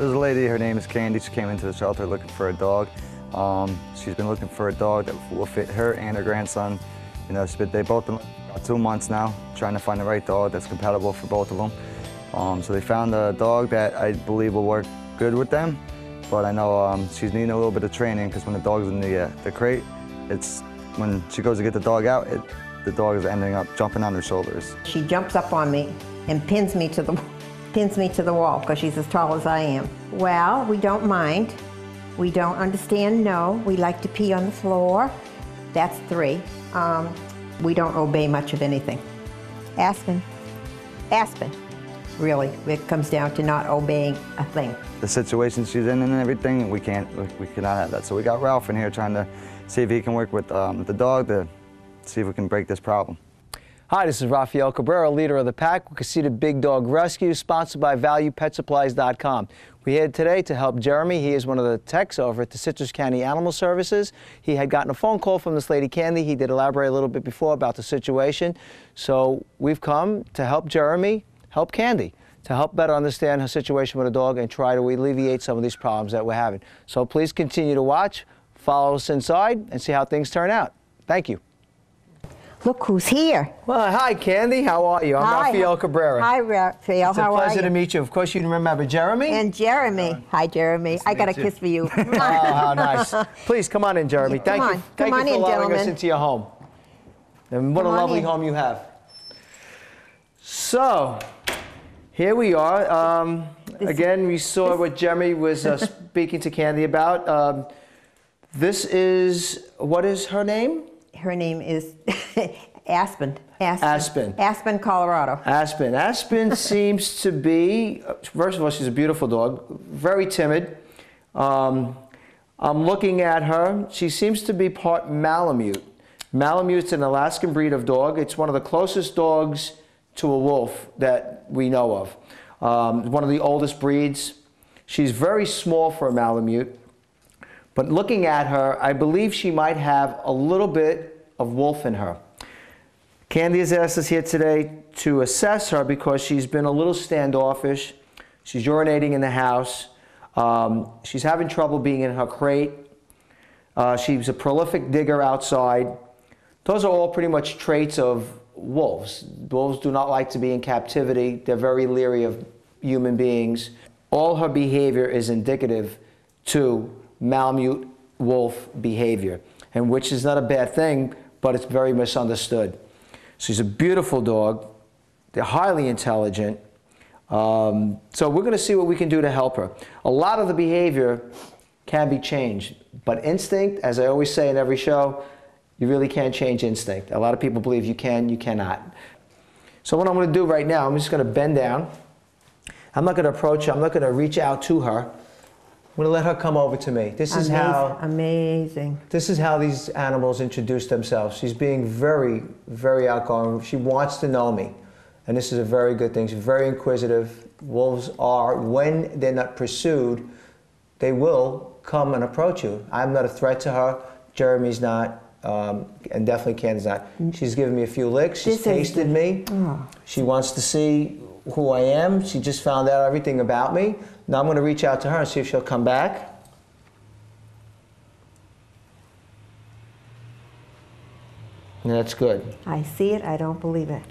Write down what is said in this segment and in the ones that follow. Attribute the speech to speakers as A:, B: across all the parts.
A: There's a lady, her name is Candy. She came into the shelter looking for a dog. She's been looking for a dog that will fit her and her grandson. You know, they both been about 2 months now, trying to find the right dog that's compatible for both of them. So they found a dog that I believe will work good with them, but I know she's needing a little bit of training because when the dog's in the crate, when she goes to get the dog out, the dog is ending up jumping on her shoulders.
B: She jumps up on me and pins me to the wall because she's as tall as I am. Well, we don't mind. We don't understand no. We like to pee on the floor. That's 3. We don't obey much of anything. Aspen. Aspen. Really, it comes down to not obeying a thing.
A: The situation she's in and everything, we cannot have that. So we got Ralph in here trying to see if he can work with the dog to see if we can break this problem.
C: Hi, this is Rafael Cabrera, leader of the pack with Casita Big Dog Rescue, sponsored by ValuePetSupplies.com. We're here today to help Jeremy. He is one of the techs over at the Citrus County Animal Services. He had gotten a phone call from this lady, Candy. He did elaborate a little bit before about the situation. So we've come to help Jeremy, help Candy, to help better understand her situation with a dog and try to alleviate some of these problems that we're having. So please continue to watch, follow us inside, and see how things turn out. Thank you.
B: Look who's here.
C: Well, hi, Candy. How are you? I'm Rafael Cabrera.
B: Hi, Rafael. How are you?
C: It's a pleasure to meet you. Of course, you remember Jeremy?
B: And Jeremy. Hi, Jeremy. I got a kiss for you.
C: Oh, how nice. Please, come on in, Jeremy. Thank you for allowing us into your home. And what a lovely home you have. So, here we are. Again, we saw what Jeremy was speaking to Candy about. This is, what is her name?
B: Her name is Aspen.
C: Aspen.
B: Aspen, Colorado.
C: Aspen. Aspen seems to be, first of all, she's a beautiful dog, very timid. I'm looking at her. She seems to be part Malamute. Malamute's an Alaskan breed of dog. It's one of the closest dogs to a wolf that we know of. One of the oldest breeds. She's very small for a Malamute. But looking at her, I believe she might have a little bit of wolf in her. Candy has asked us here today to assess her because she's been a little standoffish. She's urinating in the house. She's having trouble being in her crate. She's a prolific digger outside. Those are all pretty much traits of wolves. Wolves do not like to be in captivity. They're very leery of human beings. All her behavior is indicative to Malamute wolf behavior, and which is not a bad thing, but it's very misunderstood. She's a beautiful dog. They're highly intelligent. So we're going to see what we can do to help her. A lot of the behavior can be changed, but instinct, as I always say in every show, you really can't change instinct. A lot of people believe you can, you cannot. So what I'm going to do right now, I'm just going to bend down. I'm not going to approach her. I'm not going to reach out to her. I'm going to let her come over to me. This is
B: Amazing.
C: This is how these animals introduce themselves. She's being very, very outgoing. She wants to know me. And this is a very good thing. She's very inquisitive. Wolves are, when they're not pursued, they will come and approach you. I'm not a threat to her. Jeremy's not. And definitely Candy's not. She's given me a few licks. She's tasted me. Oh. She wants to see who I am. She just found out everything about me. Now I'm going to reach out to her and see if she'll come back. And that's good.
B: I see it. I don't believe it.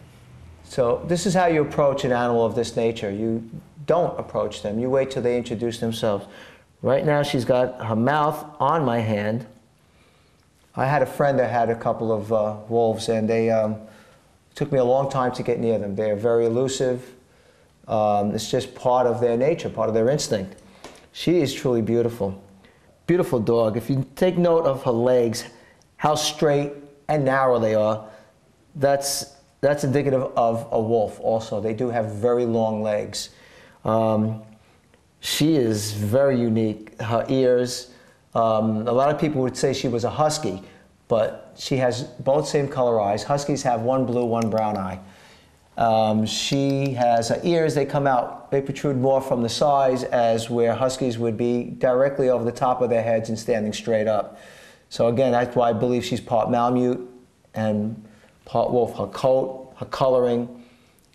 C: So this is how you approach an animal of this nature. You don't approach them. You wait till they introduce themselves. Right now she's got her mouth on my hand. I had a friend that had a couple of wolves, and they took me a long time to get near them. They're very elusive. It's just part of their nature, part of their instinct. She is truly beautiful. Beautiful dog. If you take note of her legs, how straight and narrow they are, that's indicative of a wolf also. They do have very long legs. She is very unique. Her ears, a lot of people would say she was a husky, but she has both same color eyes. Huskies have one blue, one brown eye. She has her ears, they come out, they protrude more from the sides, as where huskies would be directly over the top of their heads and standing straight up. So again, that's why I believe she's part Malamute and part wolf. Her coat, her coloring,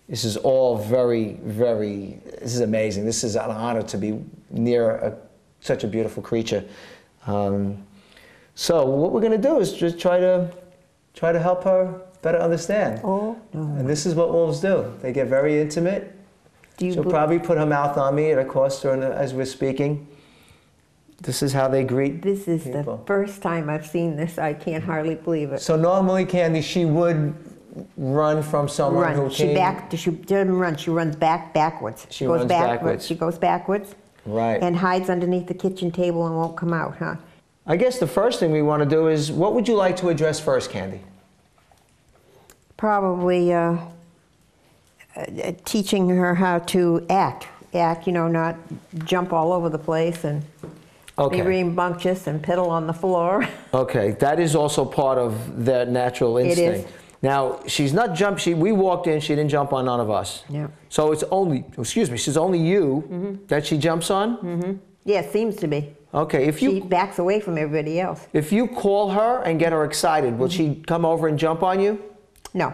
C: This is all this is amazing. This is an honor to be near such a beautiful creature. So what we're going to do is just try to help her better understand.
B: Oh, no.
C: And this is what wolves do. They get very intimate. She'll probably put her mouth on me, of course, as we're speaking. This is how they greet
B: This is
C: people.
B: the first time I've seen this. I can't hardly believe it.
C: So normally, Candy, she would run from someone who
B: She
C: came.
B: she doesn't run. She runs backwards.
C: She runs backwards.
B: She goes backwards.
C: Right.
B: And hides underneath the kitchen table and won't come out, huh?
C: I guess the first thing we want to do is, what would you like to address first, Candy?
B: Probably teaching her how to act. Act, you know, not jump all over the place and be rambunctious and piddle on the floor.
C: Okay, that is also part of their natural instinct.
B: It is.
C: Now, she's not we walked in, she didn't jump on none of us.
B: Yeah.
C: So it's only, she's only you that she jumps on?
B: Mm-hmm. Yeah, it seems to be.
C: Okay,
B: She backs away from everybody else.
C: if you call her and get her excited, will she come over and jump on you?
B: No.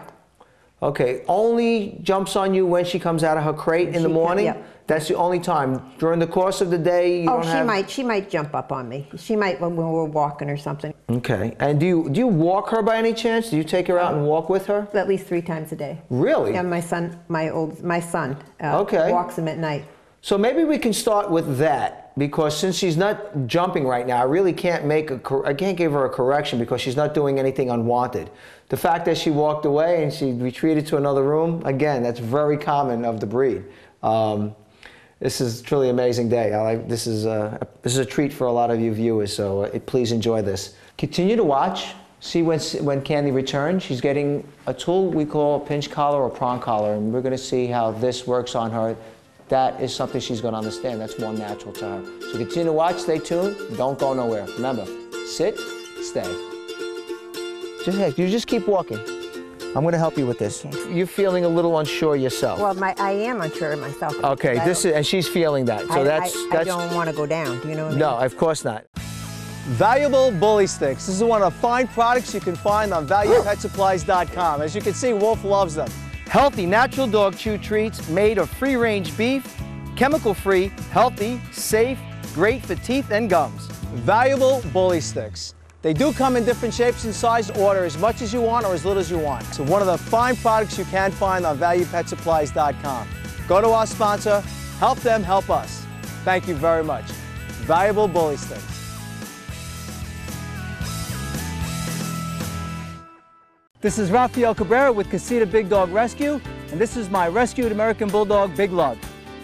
C: Okay, only jumps on you when she comes out of her crate in the morning?
B: Yep.
C: That's the only time. During the course of the day, you don't have...
B: She might jump up on me. She might when we're walking or something.
C: Okay, and do you walk her by any chance? Do you take her out and walk with her?
B: At least 3 times a day.
C: Really?
B: Yeah, my son
C: Okay.
B: walks him at night.
C: So maybe we can start with that, because since she's not jumping right now, I really can't I can't give her a correction because she's not doing anything unwanted. The fact that she walked away and she retreated to another room, again, that's very common of the breed. This is a truly amazing day. This is a treat for a lot of you viewers, so please enjoy this. Continue to watch. See when Candy returns, she's getting a tool we call a pinch collar or prong collar, and we're going to see how this works on her. That is something she's going to understand. That's more natural to her. So continue to watch. Stay tuned. Don't go nowhere. Remember, sit, stay. You just keep walking. I'm going to help you with this. Okay. You're feeling a little unsure yourself.
B: Well, I am unsure of myself.
C: Okay, and she's feeling that. So
B: I don't want to go down. Do you know what I mean?
C: No, of course not.
D: Valuable bully sticks. This is one of the fine products you can find on valuepetsupplies.com. As you can see, Wolf loves them.
C: Healthy, natural dog chew treats made of free-range beef, chemical-free, healthy, safe, great for teeth and gums.
D: Valuable bully sticks. They do come in different shapes and sizes. Order as much as you want or as little as you want. So one of the fine products you can find on valuepetsupplies.com. Go to our sponsor, help them help us. Thank you very much. Valuable bully sticks. This is Rafael Cabrera with Casita Big Dog Rescue, and this is my rescued American Bulldog, Big Lug.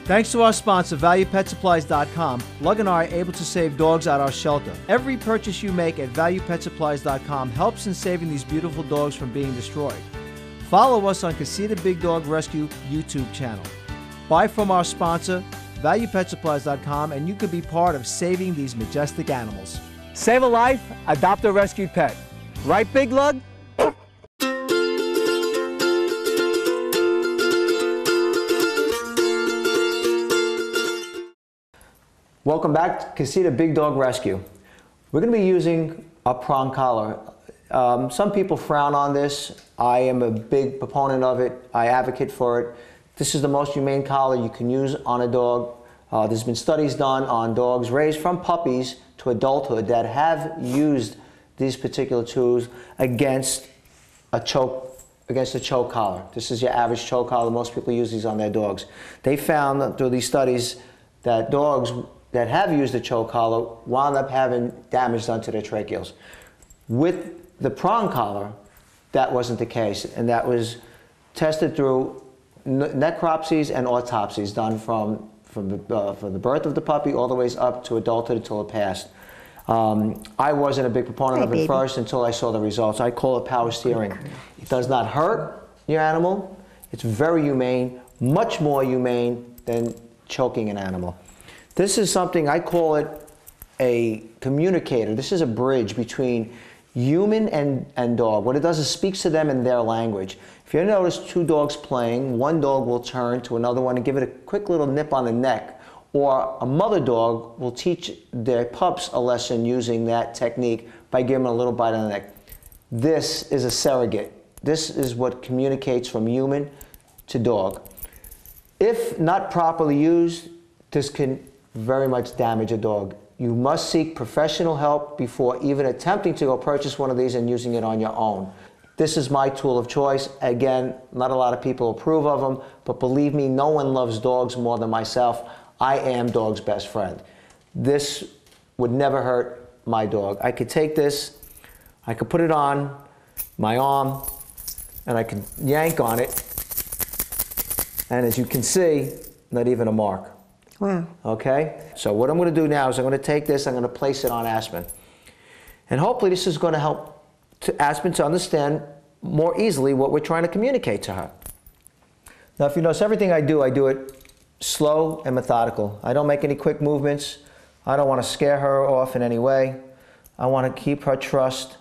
D: Thanks to our sponsor, ValuePetSupplies.com, Lug and I are able to save dogs at our shelter. Every purchase you make at ValuePetSupplies.com helps in saving these beautiful dogs from being destroyed. Follow us on Casita Big Dog Rescue YouTube channel. Buy from our sponsor, ValuePetSupplies.com, and you could be part of saving these majestic animals. Save a life, adopt a rescued pet. Right, Big Lug?
C: Welcome back to Casita Big Dog Rescue. We're going to be using a prong collar. Some people frown on this. I am a big proponent of it. I advocate for it. This is the most humane collar you can use on a dog. There's been studies done on dogs raised from puppies to adulthood that have used these particular tools against a choke collar. This is your average choke collar. Most people use these on their dogs. They found through these studies that dogs that have used a choke collar wound up having damage done to their tracheals. With the prong collar, that wasn't the case, and that was tested through necropsies and autopsies done from the birth of the puppy all the way up to adulthood until it passed. I wasn't a big proponent of it first until I saw the results. I call it power steering. It does not hurt your animal. It's very humane, much more humane than choking an animal. This is something, I call it a communicator. This is a bridge between human and dog. What it does is speaks to them in their language. If you notice 2 dogs playing, one dog will turn to another one and give it a quick little nip on the neck, or a mother dog will teach their pups a lesson using that technique by giving them a little bite on the neck. This is a surrogate. This is what communicates from human to dog. If not properly used, this can very much damage a dog. You must seek professional help before even attempting to go purchase one of these and using it on your own. This is my tool of choice. Again, not a lot of people approve of them, but believe me, no one loves dogs more than myself. I am dog's best friend. This would never hurt my dog. I could take this, I could put it on my arm, and I can yank on it, and as you can see, not even a mark.
B: Wow.
C: Okay? So what I'm going to do now is I'm going to take this, I'm going to place it on Aspen. And hopefully this is going to help Aspen to understand more easily what we're trying to communicate to her. Now if you notice, everything I do it slow and methodical. I don't make any quick movements. I don't want to scare her off in any way. I want to keep her trust,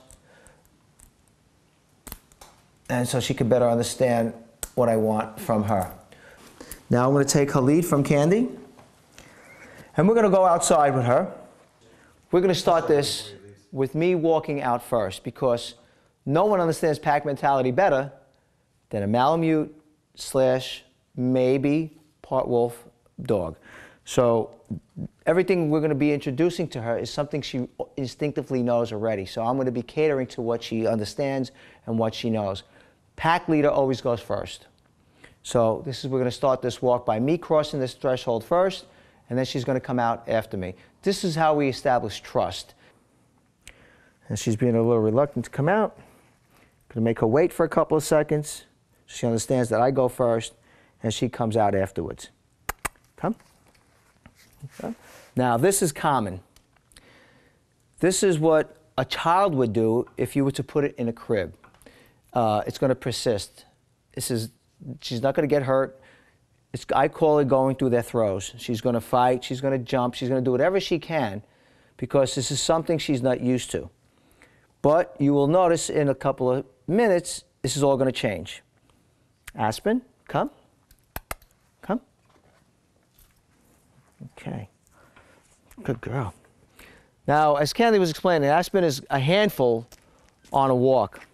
C: and so she can better understand what I want from her. Now I'm going to take her lead from Candy, and we're going to go outside with her. We're going to start this with me walking out first, because no one understands pack mentality better than a Malamute / maybe part wolf dog. So everything we're going to be introducing to her is something she instinctively knows already. So I'm going to be catering to what she understands and what she knows. Pack leader always goes first. So we're going to start this walk by me crossing this threshold first, and then she's going to come out after me. This is how we establish trust. And she's being a little reluctant to come out. I'm going to make her wait for a couple of seconds. She understands that I go first, and she comes out afterwards. Come. Okay. Now, this is common. This is what a child would do if you were to put it in a crib. It's going to persist. She's not going to get hurt. I call it going through their throes. She's going to fight, she's going to jump, she's going to do whatever she can, because this is something she's not used to. But you will notice in a couple of minutes, this is all going to change. Aspen, come. Come. Okay. Good girl. Now, as Candy was explaining, Aspen is a handful on a walk.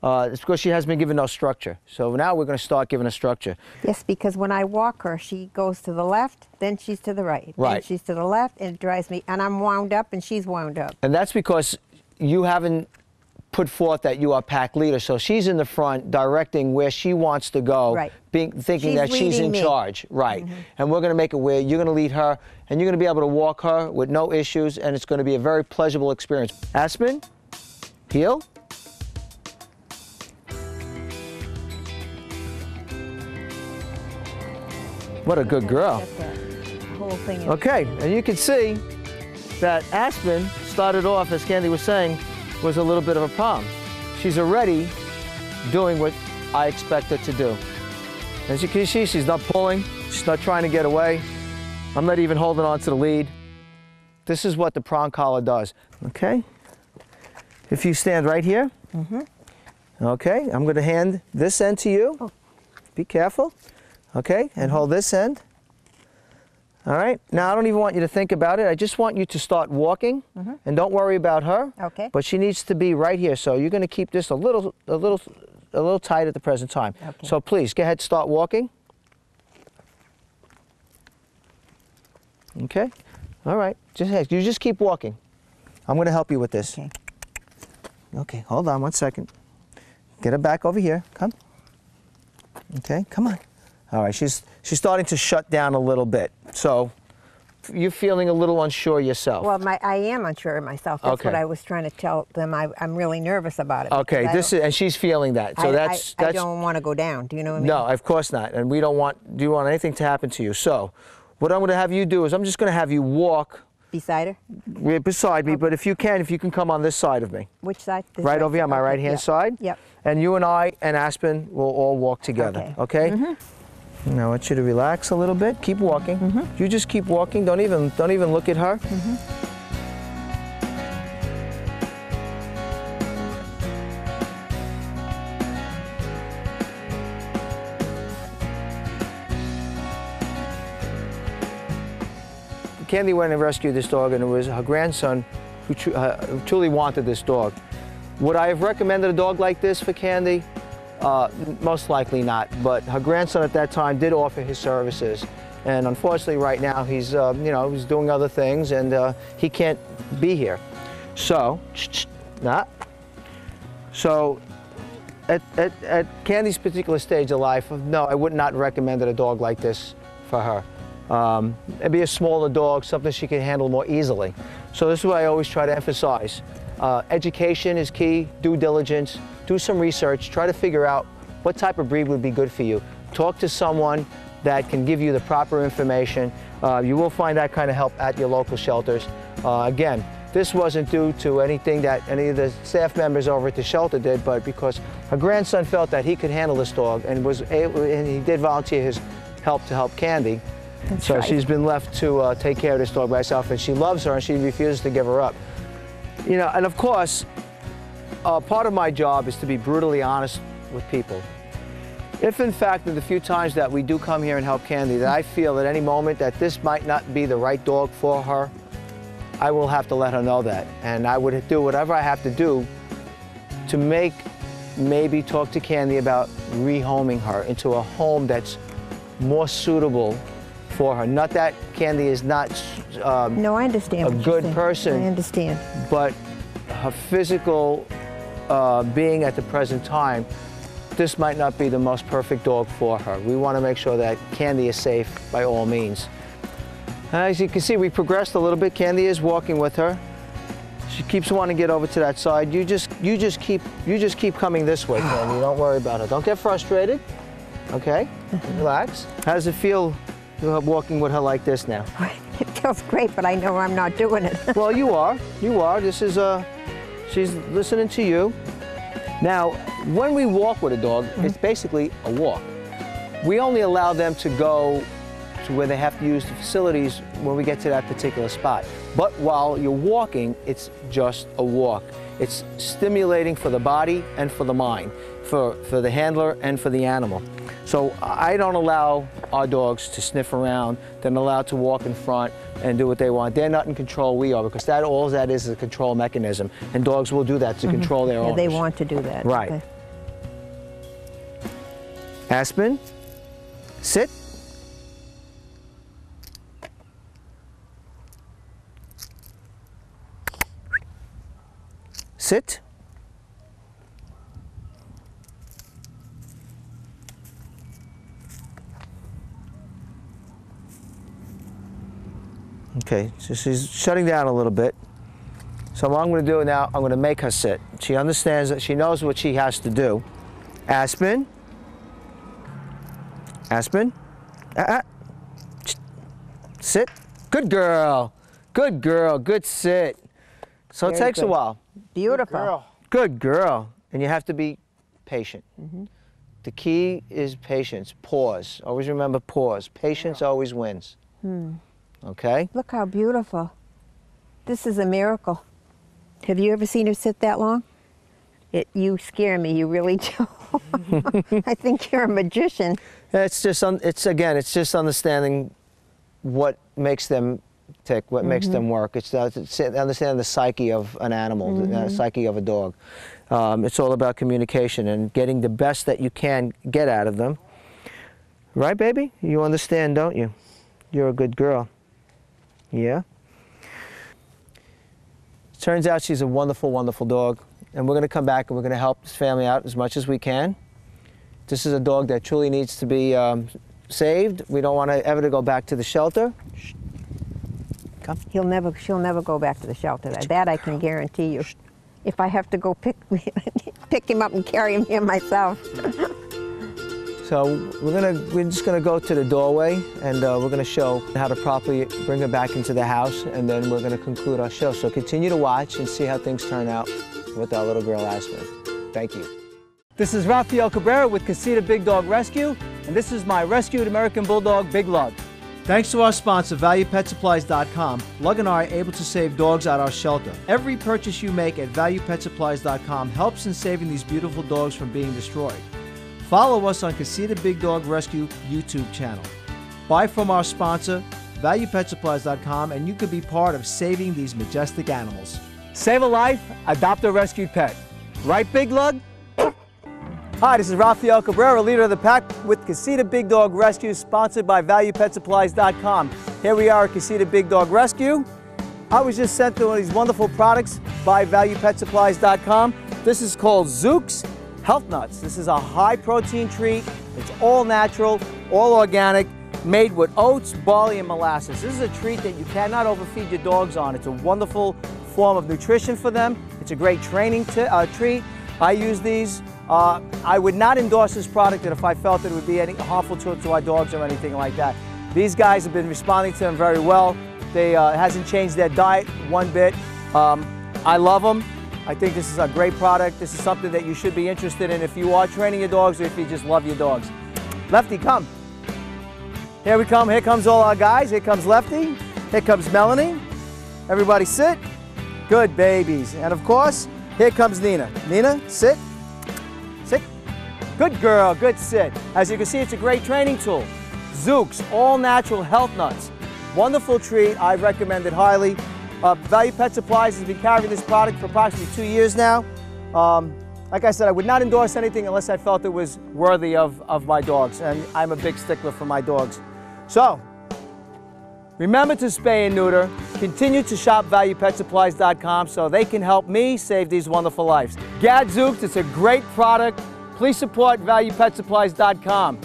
C: It's because she has been given no structure. So now we're going to start giving her structure.
B: Yes, because when I walk her, she goes to the left, then she's to the right.
C: Right.
B: Then she's to the left, and it drives me, and I'm wound up, and she's wound up.
C: And that's because you haven't put forth that you are pack leader. So she's in the front directing where she wants to go,
B: right.
C: Thinking that she's in charge. Right. Mm-hmm. And we're going to make it where you're going to lead her, and you're going to be able to walk her with no issues, and it's going to be a very pleasurable experience. Aspen, heel. What a good girl.
B: Whole thing is
C: okay, and you can see that Aspen started off, as Candy was saying, was a little bit of a problem. She's already doing what I expect her to do. As you can see, she's not pulling, she's not trying to get away. I'm not even holding on to the lead. This is what the prong collar does. Okay, if you stand right here, okay, I'm going to hand this end to you. Oh. Be careful. Okay, and hold this end. All right, now I don't even want you to think about it. I just want you to start walking, and don't worry about her.
B: Okay.
C: But she needs to be right here, so you're going to keep this a little tight at the present time. Okay. So please, go ahead, start walking. Okay, all right, you just keep walking. I'm going to help you with this.
B: Okay.
C: Okay, hold on 1 second. Get her back over here, come. Okay, come on. All right, she's starting to shut down a little bit. So you're feeling a little unsure yourself.
B: Well, I am unsure of myself. That's what I was trying to tell them. I'm really nervous about it.
C: Okay, and she's feeling that. So
B: I don't want to go down. Do you know what I mean?
C: No, of course not. And we don't want anything to happen to you. So what I'm going to have you do is I'm just going to have you walk.
B: Beside her?
C: Beside me, but if you can come on this side of me.
B: Which side?
C: Right over here on my right-hand side.
B: Yep.
C: And you and I and Aspen will all walk together. Okay? Now I want you to relax a little bit. Keep walking. You just keep walking. Don't even look at her. Candy went and rescued this dog, and it was her grandson who truly wanted this dog. Would I have recommended a dog like this for Candy? Most likely not, but her grandson at that time did offer his services. And unfortunately right now he's, he's doing other things and he can't be here. So, at Candy's particular stage of life, no, I would not recommend a dog like this for her. It'd be a smaller dog, something she can handle more easily. So this is what I always try to emphasize. Education is key, due diligence, do some research, try to figure out what type of breed would be good for you. Talk to someone that can give you the proper information. You will find that kind of help at your local shelters. Again, this wasn't due to anything that any of the staff members over at the shelter did, but because her grandson felt that he could handle this dog and was able, and he did volunteer his help to help Candy.
B: That's
C: so
B: right.
C: she's been left to take care of this dog by herself, and she loves her and she refuses to give her up. You know, and of course, part of my job is to be brutally honest with people. If in fact, in the few times that we do come here and help Candy, that I feel at any moment that this might not be the right dog for her, I will have to let her know that. And I would do whatever I have to do to maybe talk to Candy about rehoming her into a home that's more suitable for her. Not that Candy is not
B: No, I understand
C: a
B: what you're
C: good
B: saying.
C: person.
B: I understand.
C: But her physical being at the present time, this might not be the most perfect dog for her. We want to make sure that Candy is safe by all means. As you can see, we progressed a little bit. Candy is walking with her. She keeps wanting to get over to that side. You just keep coming this way, Candy. Don't worry about it. Don't get frustrated. Okay? Relax. How does it feel walking with her like this now?
B: It feels great, but I know I'm not doing it.
C: Well, you are. You are. This is she's listening to you. Now, when we walk with a dog, it's basically a walk. We only allow them to go to where they have to use the facilities when we get to that particular spot. But while you're walking, it's just a walk. It's stimulating for the body and for the mind, for the handler and for the animal. So I don't allow our dogs to sniff around. They're not allowed to walk in front and do what they want. They're not in control, we are, because all that is a control mechanism. And dogs will do that to control their owners.
B: They want to do that.
C: Right.
B: Okay.
C: Aspen, sit. Sit. Okay, so she's shutting down a little bit. So what I'm going to do now, I'm going to make her sit. She understands that she knows what she has to do. Aspen. Aspen. Sit. Good girl. Good girl. Good sit. So it
B: Very
C: takes a
B: good.
C: while.
B: Beautiful.
C: Good girl. And you have to be patient. The key is patience. Pause. Always remember pause. Patience always wins. Okay?
B: Look how beautiful. This is a miracle. Have you ever seen her sit that long? You scare me, you really do. I think you're a magician.
C: It's just, it's just understanding what makes them tick, what makes them work. It's understanding the psyche of an animal, the psyche of a dog. It's all about communication and getting the best that you can get out of them. Right, baby? You understand, don't you? You're a good girl. Yeah? Turns out she's a wonderful, wonderful dog. And we're going to come back and we're going to help this family out as much as we can. This is a dog that truly needs to be saved. We don't want to ever go back to the shelter. Shh. Come.
B: She'll never go back to the shelter. That I can guarantee you. If I have to go pick him up and carry him here myself.
C: So we're just gonna go to the doorway and we're gonna show how to properly bring her back into the house, and then we're gonna conclude our show. So continue to watch and see how things turn out with our little girl Aspen. Thank you.
D: This is Rafael Cabrera with Casita Big Dog Rescue, and this is my rescued American Bulldog, Big Lug. Thanks to our sponsor, ValuePetSupplies.com, Lug and I are able to save dogs at our shelter. Every purchase you make at ValuePetSupplies.com helps in saving these beautiful dogs from being destroyed. Follow us on Casita Big Dog Rescue YouTube channel. Buy from our sponsor, ValuePetSupplies.com, and you could be part of saving these majestic animals. Save a life, adopt a rescued pet. Right, Big Lug? Hi, this is Rafael Cabrera, leader of the pack with Casita Big Dog Rescue, sponsored by ValuePetSupplies.com. Here we are at Casita Big Dog Rescue. I was just sent one of these wonderful products by ValuePetSupplies.com. This is called Zook's Health Nuts. This is a high protein treat. It's all natural, all organic, made with oats, barley, and molasses. This is a treat that you cannot overfeed your dogs on. It's a wonderful form of nutrition for them. It's a great training treat. I use these. I would not endorse this product if I felt that it would be any harmful to our dogs or anything like that. These guys have been responding to them very well. They hasn't changed their diet one bit. I love them. I think this is a great product. This is something that you should be interested in if you are training your dogs or if you just love your dogs. Lefty, come. Here we come. Here comes all our guys. Here comes Lefty. Here comes Melanie. Everybody sit. Good babies. And of course, here comes Nina. Nina, sit. Sit. Good girl. Good sit. As you can see, it's a great training tool. Zook's All Natural Health Nuts. Wonderful treat. I recommend it highly. Value Pet Supplies has been carrying this product for approximately 2 years now. Like I said, I would not endorse anything unless I felt it was worthy of my dogs, and I'm a big stickler for my dogs. So, remember to spay and neuter. Continue to shop ValuePetSupplies.com so they can help me save these wonderful lives. Gadzooks, it's a great product. Please support ValuePetSupplies.com.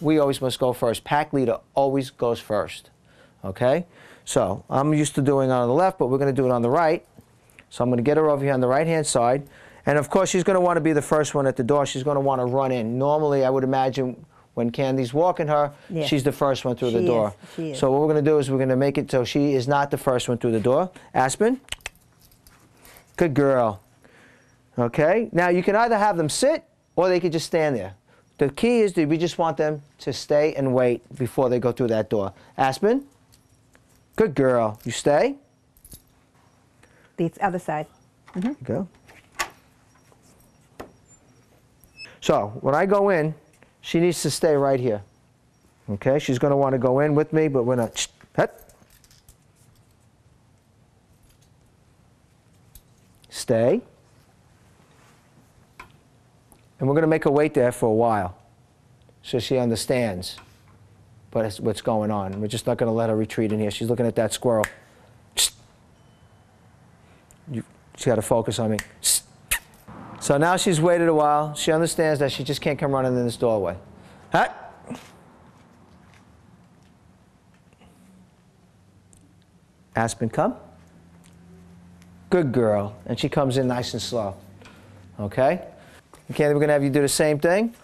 C: We always must go first. Pack leader always goes first, okay? So I'm used to doing it on the left, but we're going to do it on the right. So I'm going to get her over here on the right-hand side. And of course, she's going to want to be the first one at the door. She's going to want to run in. Normally, I would imagine when Candy's walking her, yes, she's the first one through the door.
B: She is.
C: So what we're going to do is we're going to make it so she is not the first one through the door. Aspen, good girl. Okay, now you can either have them sit or they could just stand there. The key is that we just want them to stay and wait before they go through that door. Aspen, good girl. You stay.
B: The other side. Mm-hmm.
C: Go. So when I go in, she needs to stay right here. Okay, she's going to want to go in with me, but we're not. Stay. And we're going to make her wait there for a while so she understands what's going on. We're just not going to let her retreat in here. She's looking at that squirrel. She's got to focus on me. So now she's waited a while. She understands that she just can't come running in this doorway. Aspen, come. Good girl. And she comes in nice and slow. Okay? Okay, we're going to have you do the same thing.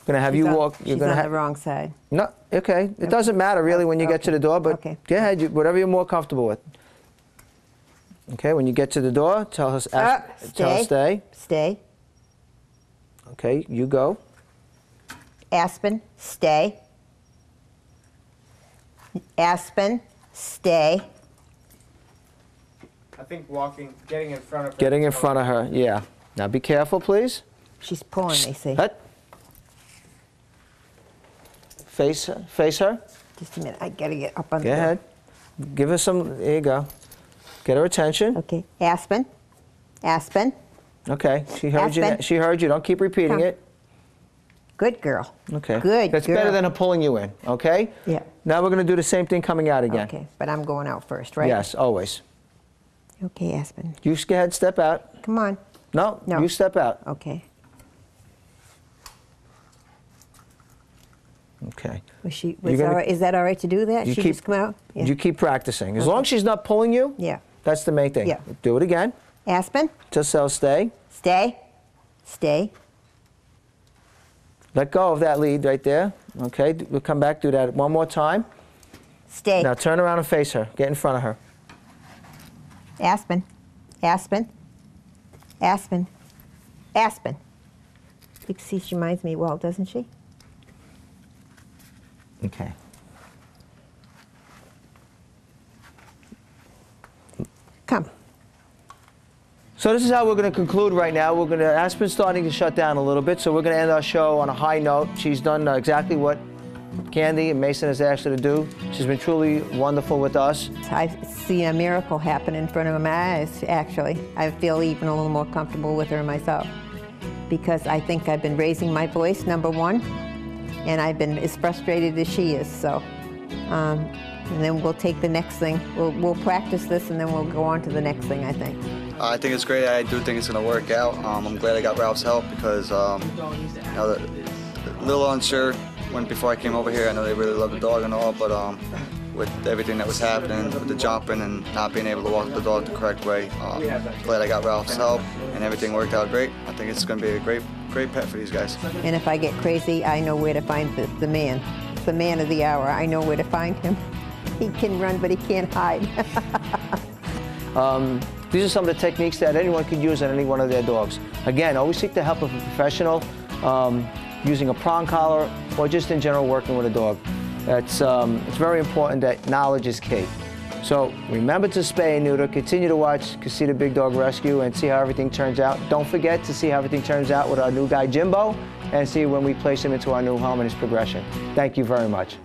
C: We're going to have you walk.
B: She's on the wrong side.
C: No, okay. It doesn't matter really when you get to the door, but go ahead, whatever you're more comfortable with. Okay, when you get to the door, tell us, tell her stay.
B: Stay.
C: Okay, you go.
B: Aspen, stay. Aspen, stay.
D: I think getting in front of her.
C: Getting in front of her, yeah. Now be careful, please.
B: She's pulling, they say.
C: Face her. Face her.
B: Just a minute. I gotta get up on the.
C: Go ahead. Give her some. There you go. Get her attention.
B: Okay. Aspen. Aspen.
C: Okay. She heard you. She heard you. Don't keep repeating it.
B: Good girl.
C: Okay.
B: Good.
C: That's better than her pulling you in. Okay.
B: Yeah.
C: Now we're going to do the same thing coming out again.
B: Okay. But I'm going out first, right?
C: Yes. Always.
B: Okay, Aspen.
C: You go ahead. Step out.
B: Come on.
C: No.
B: No.
C: You step out.
B: Okay.
C: Okay.
B: Is that all right to do that? She just come out? Yeah.
C: You keep practicing. As long as she's not pulling you,
B: yeah,
C: that's the main thing.
B: Yeah.
C: Do it again.
B: Aspen.
C: Just stay.
B: Stay. Stay.
C: Let go of that lead right there. Okay, we'll come back, do that one more time.
B: Stay.
C: Now turn around and face her. Get in front of her.
B: Aspen, Aspen, Aspen, Aspen. You can see she reminds me well, doesn't she?
C: Okay.
B: Come.
C: So this is how we're going to conclude right now. Aspen's starting to shut down a little bit, so we're going to end our show on a high note. She's done exactly what Candy and Mason has asked her to do. She's been truly wonderful with us.
B: I've seen a miracle happen in front of my eyes, actually. I feel even a little more comfortable with her myself because I think I've been raising my voice, number one, and I've been as frustrated as she is, so. And then we'll take the next thing. We'll practice this and then we'll go on to the next thing, I think.
A: I think it's great. I do think it's going to work out. I'm glad I got Ralph's help because you know, a little unsure before I came over here. I know they really love the dog and all, but with everything that was happening, with the jumping and not being able to walk the dog the correct way, glad I got Ralph's help and everything worked out great. I think it's going to be a great pet for these guys.
B: And if I get crazy, I know where to find the man. The man of the hour. I know where to find him. He can run, but he can't hide.
C: These are some of the techniques that anyone could use on any one of their dogs. Again, always seek the help of a professional, using a prong collar, or just in general working with a dog. It's very important that knowledge is key. So remember to spay and neuter, continue to watch Casita Big Dog Rescue and see how everything turns out. Don't forget to see how everything turns out with our new guy Jimbo and see when we place him into our new home and his progression. Thank you very much.